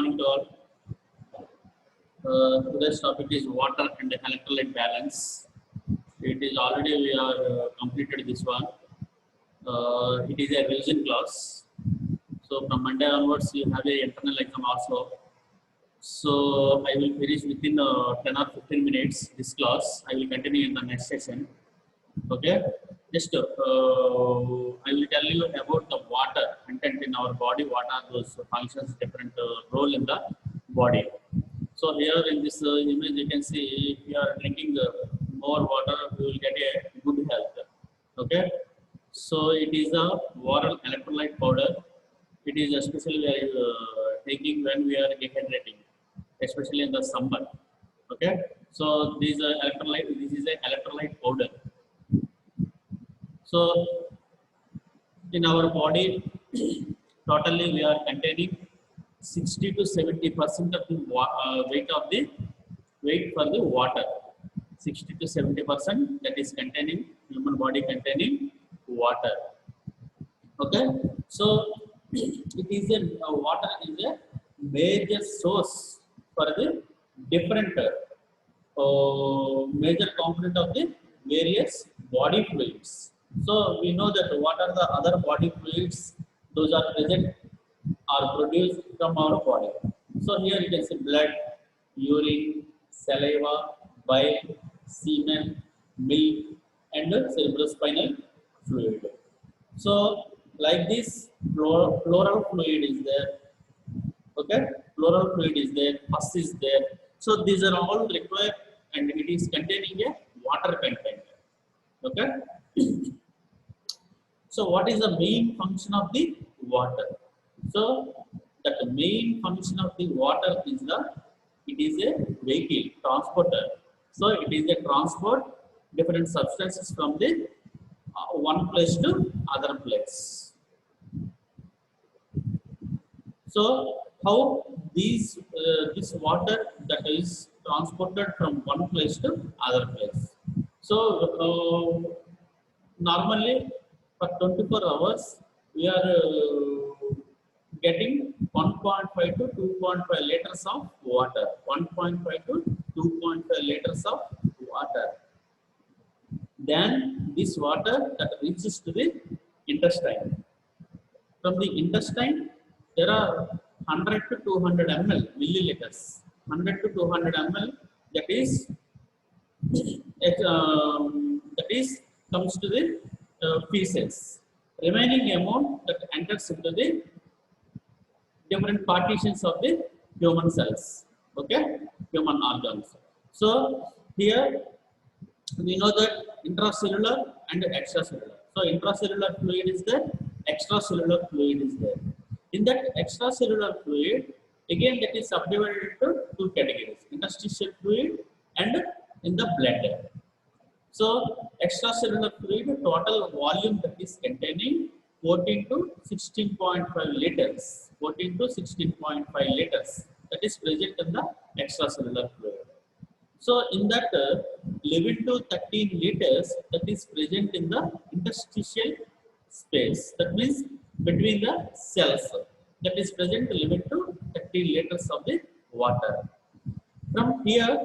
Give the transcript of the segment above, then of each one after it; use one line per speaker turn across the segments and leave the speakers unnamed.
morning to all. Today's topic is water and electrolyte balance. It is already we are completed this one. It is a revision class. So from Monday onwards, you have a internal exam also. So I will finish within 10 or 15 minutes this class. I will continue in the next session. Okay. Just I will tell you about the water content in our body. What are those functions, different role in the body. So here in this image, you can see if you are drinking more water, you will get a good health. Okay. So it is a oral electrolyte powder. It is especially we are taking when we are dehydrating, especially in the summer. Okay. So this electrolyte. This is a electrolyte powder. So in our body, totally we are containing 60 to 70% of the weight for the water. 60 to 70% that is containing human body containing water. Okay, so it is a water is a major source for the different major component of the various body fluids. So we know that what are the other body fluids? Those are present are produced from our body. So here you can see blood, urine, saliva, bile, semen, milk, and cerebrospinal fluid. So like this, pleural fluid is there. Okay, pleural fluid is there, pus is there. So these are all required, and it is containing a water content. Okay. So what is the main function of the water? So that the main function of the water is it is a vehicle, transporter. So it is a transport different substances from the one place to other place. So how this water that is transported from one place to other place. So normally for 24 hours we are getting 1.5 to 2.5 liters of water. 1.5 to 2.5 liters of water. Then this water that reaches to the intestine. From the intestine, there are 100 to 200 ml milliliters. 100 to 200 ml that is comes to the feces. Remaining amount that enters into the different partitions of the human cells. Okay, human organs. So here we know that intracellular and extracellular. So intracellular fluid is there, extracellular fluid is there. In that extracellular fluid, again that is subdivided into two categories: interstitial fluid and in the blood. So extracellular fluid total volume that is containing 14 to 16.5 liters. 14 to 16.5 liters that is present in the extracellular fluid. So in that 11 to 13 liters that is present in the interstitial space. That means between the cells that is present 11 to 13 liters of the water. From here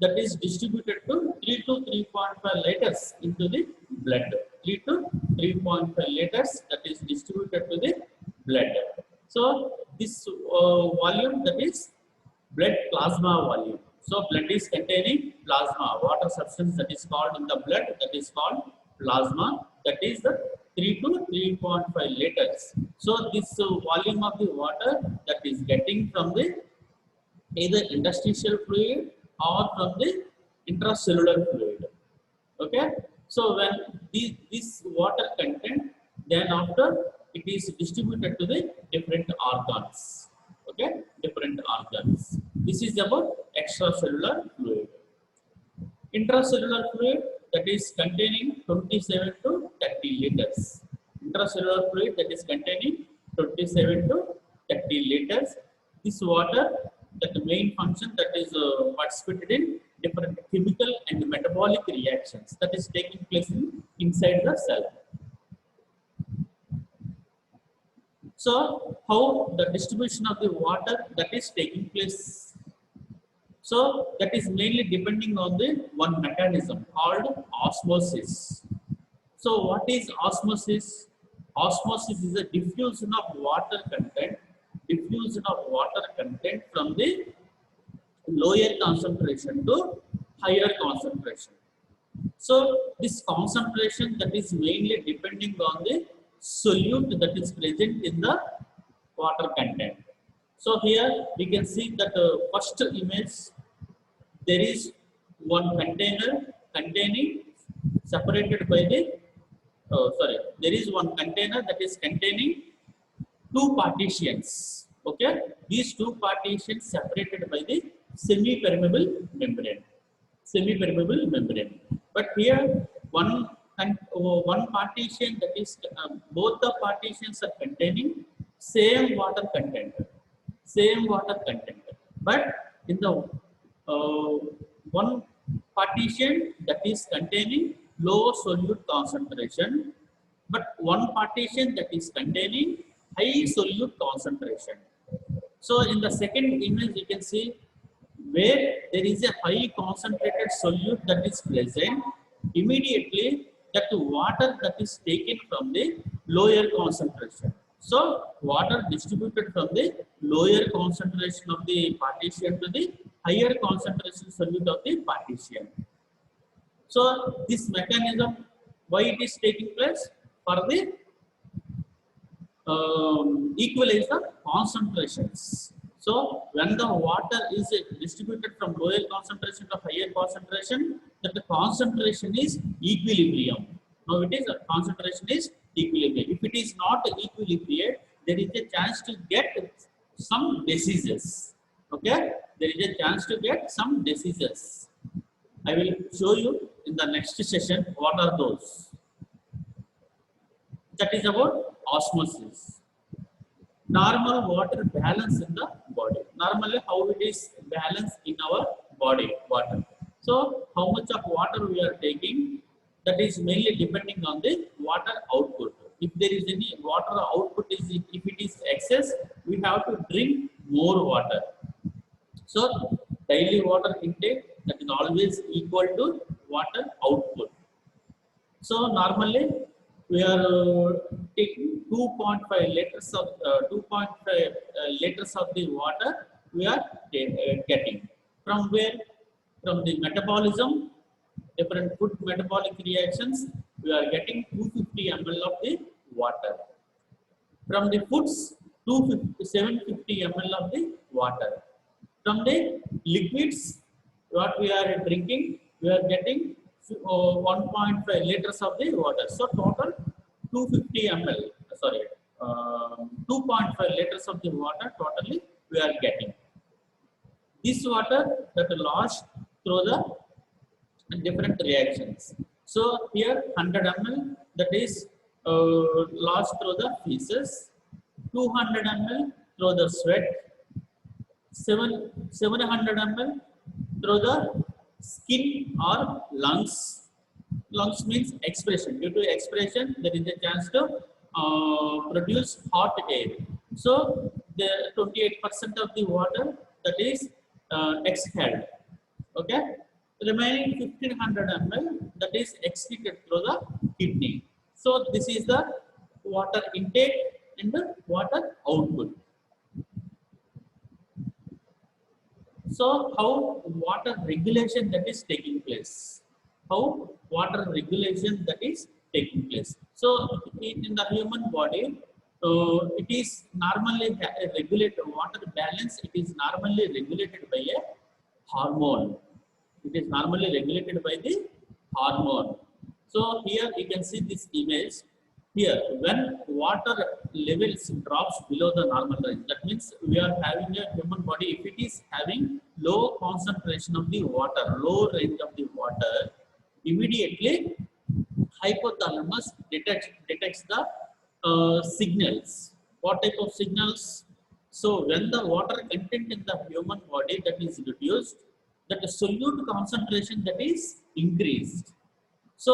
that is distributed to 3 to 3.5 liters into the blood. 3 to 3.5 liters that is distributed to the blood. So this volume that is blood plasma volume. So blood is containing plasma, water substance that is called in the blood, that is called plasma, that is the 3 to 3.5 liters. So this volume of the water that is getting from the either interstitial fluid or from the intracellular fluid. Okay. So when this water content, then after it is distributed to the different organs. Okay, different organs. This is about extracellular fluid. Intracellular fluid that is containing 27 to 30 liters. Intracellular fluid that is containing 27 to 30 liters. This water, that the main function that is participated in different chemical and metabolic reactions that is taking place inside the cell. So how the distribution of the water that is taking place? So that is mainly depending on the one mechanism called osmosis. So what is osmosis? Osmosis is a diffusion of water content from the lower concentration to higher concentration. So this concentration that is mainly depending on the solute that is present in the water content. So here we can see that first image, there is one container containing separated by the there is one container that is containing two partitions. Okay, these two partitions separated by the semi-permeable membrane. Semi-permeable membrane. But here one partition that is both the partitions are containing same water content. Same water content. But in the one partition that is containing low solute concentration, but one partition that is containing high solute concentration. So in the second image you can see where there is a high concentrated solute that is present, immediately that water that is taken from the lower concentration. So water distributed from the lower concentration of the partition to the higher concentration solute of the partition. So this mechanism, why it is taking place? For the equalize the concentrations. So when the water is distributed from lower concentration to higher concentration, that the concentration is equilibrium. Now it is concentration is equilibrium. If it is not equilibrium, there is a chance to get some diseases. Okay, there is a chance to get some diseases. I will show you in the next session what are those. That is about osmosis. Normal water balance in the body. Normally how it is balanced in our body, water. So how much of water we are taking, that is mainly depending on the water output. If there is any water output, if it is excess, we have to drink more water. So daily water intake, that is always equal to water output. So normally we are taking 2.5 liters of 2.5 liters of the water we are getting. From where? From the metabolism, different food metabolic reactions, we are getting 250 ml of the water. From the foods, 750 ml of the water. From the liquids, what we are drinking, we are getting 1.5 liters of the water. So total 250 ml, sorry, 2.5 liters of the water totally we are getting. This water that lost through the different reactions. So here 100 ml that is lost through the feces, 200 ml through the sweat, 700 ml through the skin or lungs. Lungs means expiration. Due to expiration, there is a chance to produce hot air. So the 28% of the water that is exhaled. Okay, remaining 1500 ml that is excreted through the kidney. So this is the water intake and the water output. So how water regulation that is taking place? How water regulation that is taking place? So in the human body, it is normally regulated, water balance, it is normally regulated by a hormone. It is normally regulated by the hormone. So here you can see this image. Here, when water levels drops below the normal range, that means we are having a human body, if it is having low concentration of the water, low range of the water, immediately hypothalamus detects the signals. What type of signals? So when the water content in the human body that is reduced, that the solute concentration that is increased. So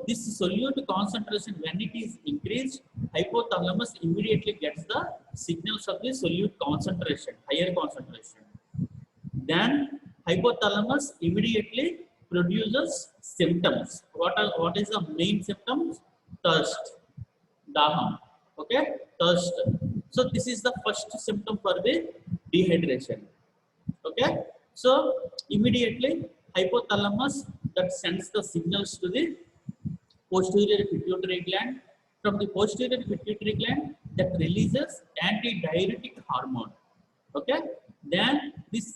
this solute concentration, when it is increased, hypothalamus immediately gets the signals of the solute concentration, higher concentration. Then hypothalamus immediately produces symptoms. What is the main symptoms? Thirst, daham, okay, thirst. So this is the first symptom for the dehydration. Okay, so immediately hypothalamus that sends the signals to the posterior pituitary gland. From the posterior pituitary gland that releases antidiuretic hormone. Okay, then this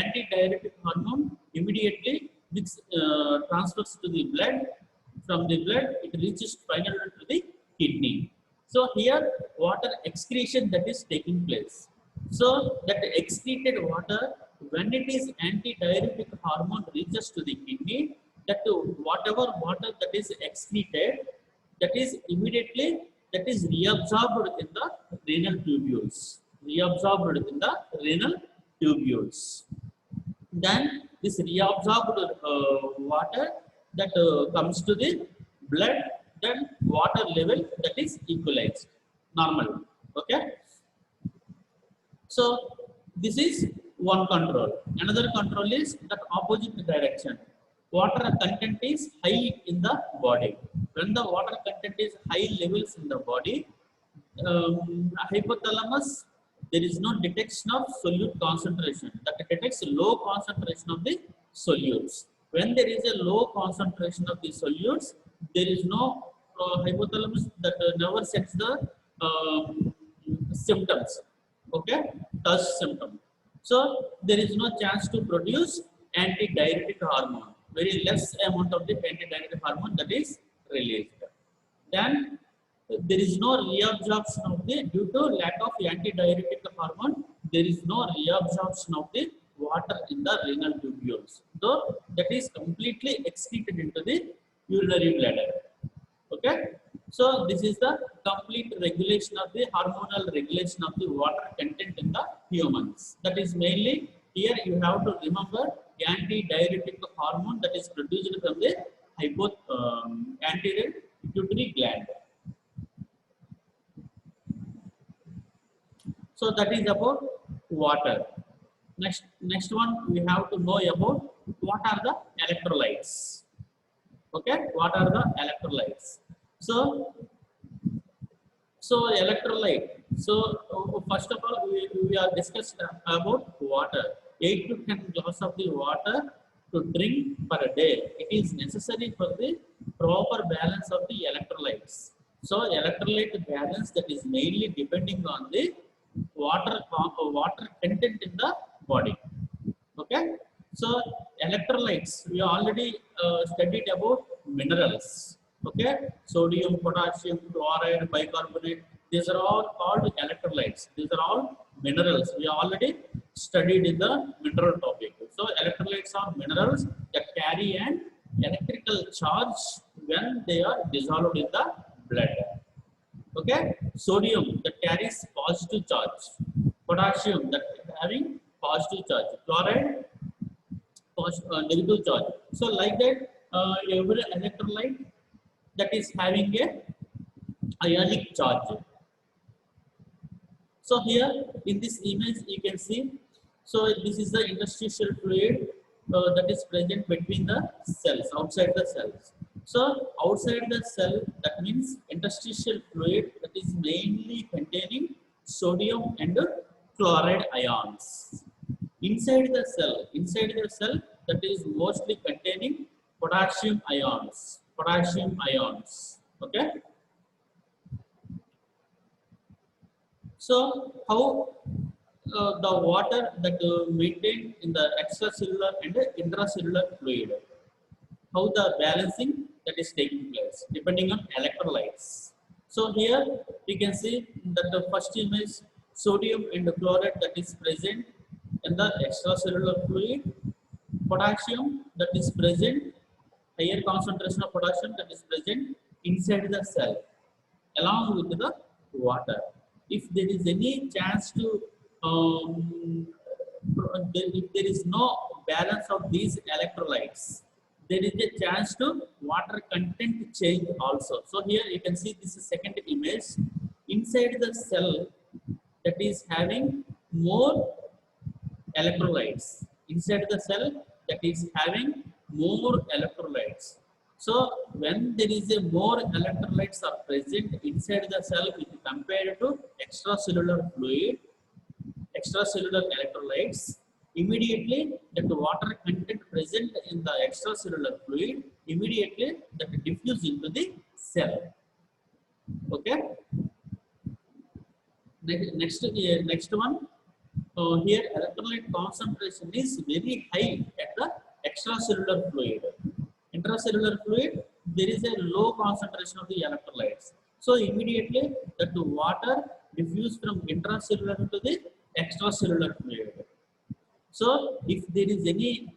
antidiuretic hormone immediately which transfers to the blood. From the blood it reaches finally to the kidney. So here water excretion that is taking place. So that excreted water, when it is antidiuretic hormone reaches to the kidney, that whatever water that is excreted, that is immediately that is reabsorbed in the renal tubules. Reabsorbed in the renal tubules. Then this reabsorbed water that comes to the blood, then water level that is equalized, normal. Okay. So this is one control. Another control is that opposite direction. Water content is high in the body. When the water content is high levels in the body, hypothalamus, there is no detection of solute concentration. That detects low concentration of the solutes. When there is a low concentration of the solutes, there is no hypothalamus that never sets the symptoms. Okay, thirst symptom. So there is no chance to produce antidiuretic hormone. Very less amount of the antidiuretic hormone that is released. Then there is no reabsorption of the, due to lack of antidiuretic hormone, there is no reabsorption of the water in the renal tubules. So that is completely excreted into the urinary bladder. Okay. So this is the complete regulation of the hormonal regulation of the water content in the humans. That is mainly here you have to remember antidiuretic hormone that is produced from the anterior pituitary gland. So that is about water. Next one we have to know about what are the electrolytes. Okay, what are the electrolytes? So electrolyte. So first of all, we are discussed about water. 8 to 10 glass of the water to drink per day. It is necessary for the proper balance of the electrolytes. So electrolyte balance that is mainly depending on the water content in the body. Okay. So electrolytes, we already studied about minerals. Okay, sodium, potassium, chloride, bicarbonate, these are all called electrolytes. These are all minerals. We already studied in the mineral topic. So electrolytes are minerals that carry an electrical charge when they are dissolved in the blood. Okay, sodium that carries positive charge, potassium that having positive charge, chloride negative charge. So like that, every electrolyte that is having a ionic charge. So here in this image you can see, so this is the interstitial fluid that is present between the cells, outside the cells. So outside the cell, that means interstitial fluid that is mainly containing sodium and chloride ions. Inside the cell that is mostly containing potassium ions. Okay. So how the water that maintained in the extracellular and intracellular fluid, how the balancing that is taking place depending on electrolytes. So here we can see that the first image, sodium and chloride that is present in the extracellular fluid, potassium that is present, higher concentration of potassium that is present inside the cell along with the water. If there is any chance to if there is no balance of these electrolytes, there is a chance to water content change also. So here you can see this is second image. Inside the cell that is having more electrolytes. Inside the cell that is having more electrolytes. So when there is a more electrolytes are present inside the cell if compared to extracellular fluid, extracellular electrolytes, immediately that water content present in the extracellular fluid, immediately that diffuse into the cell. Okay. Next one. Here electrolyte concentration is very high at the extracellular fluid. Intracellular fluid, there is a low concentration of the electrolytes. So immediately that water diffuse from intracellular to the extracellular fluid. So if there is any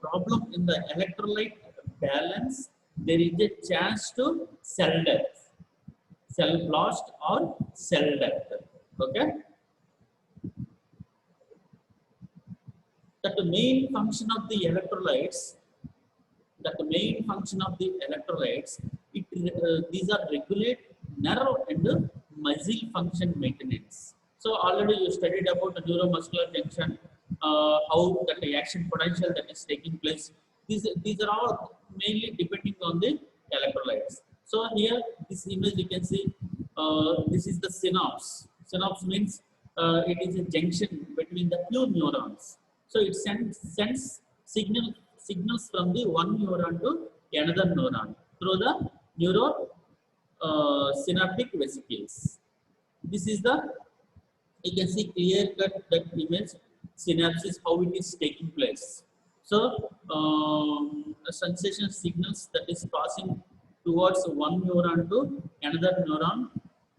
problem in the electrolyte balance, there is a chance to cell death, cell blast or cell death. Okay. That the main function of the electrolytes, these are regulate nerve and muscle function maintenance. So already you studied about the neuromuscular junction, how that the action potential that is taking place. These are all mainly depending on the electrolytes. So here this image you can see, this is the synapse. Synapse means it is a junction between the two neurons. So it sends signals from the one neuron to another neuron through the synaptic vesicles. This is the, you can see clear cut that image synapses how it is taking place. So sensation signals that is passing towards one neuron to another neuron,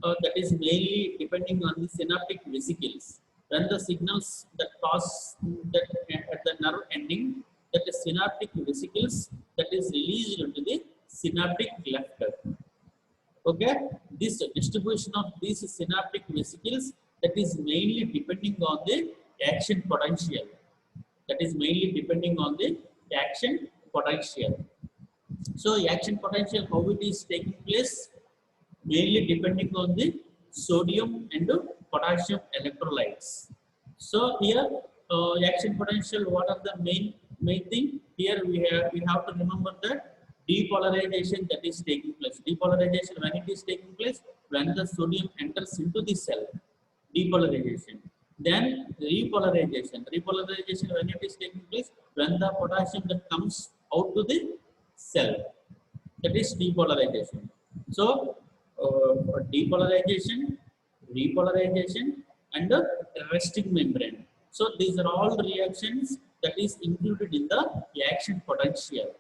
that is mainly depending on the synaptic vesicles. When the signals that pass that at the nerve ending, that is synaptic vesicles that is released into the synaptic clefter. Okay, this distribution of these synaptic vesicles that is mainly depending on the action potential. That is mainly depending on the action potential. So action potential, how it is taking place, mainly depending on the sodium and potassium electrolytes. So here action potential, what are the main thing? Here we have to remember that depolarization that is taking place. Depolarization, when it is taking place, when the sodium enters into the cell, depolarization. Then repolarization. Repolarization, when it is taking place, when the potassium that comes out to the cell, that is depolarization. So depolarization, repolarization, and the resting membrane. So these are all reactions that is included in the action potential.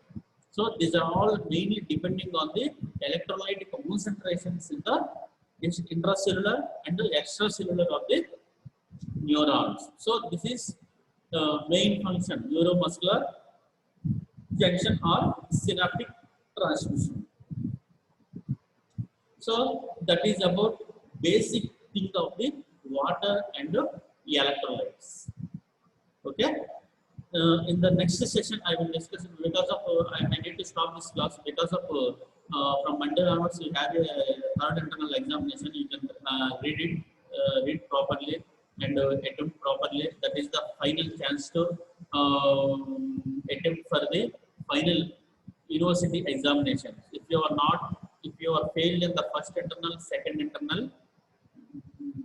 So these are all mainly depending on the electrolyte concentrations in the intracellular and the extracellular of the neurons. So this is main function, neuromuscular junction or synaptic transmission. So that is about basic thing of the water and the electrolytes. Okay. In the next session, I will discuss it because of I need to stop this class because of from Monday onwards you have a third internal examination. You can read properly and attempt properly. That is the final chance to attempt for the final university examination. If you are failed in the first internal, second internal,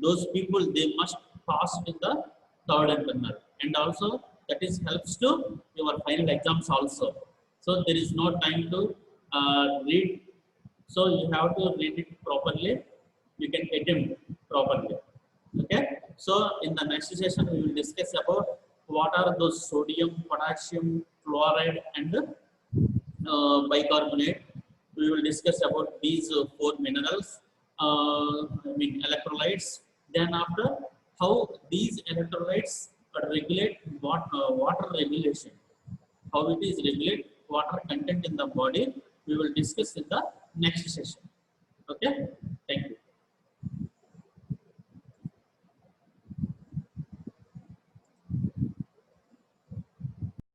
those people they must pass in the third internal, and also that is helps to your final exams also. So there is no time to read, so you have to read it properly. You can attempt properly. Okay. So in the next session we will discuss about what are those sodium, potassium, fluoride, and bicarbonate. We will discuss about these four minerals, electrolytes. Then after, how these electrolytes regulate water regulation, how it is regulate water content in the body. We will discuss in the next session. Okay, thank you.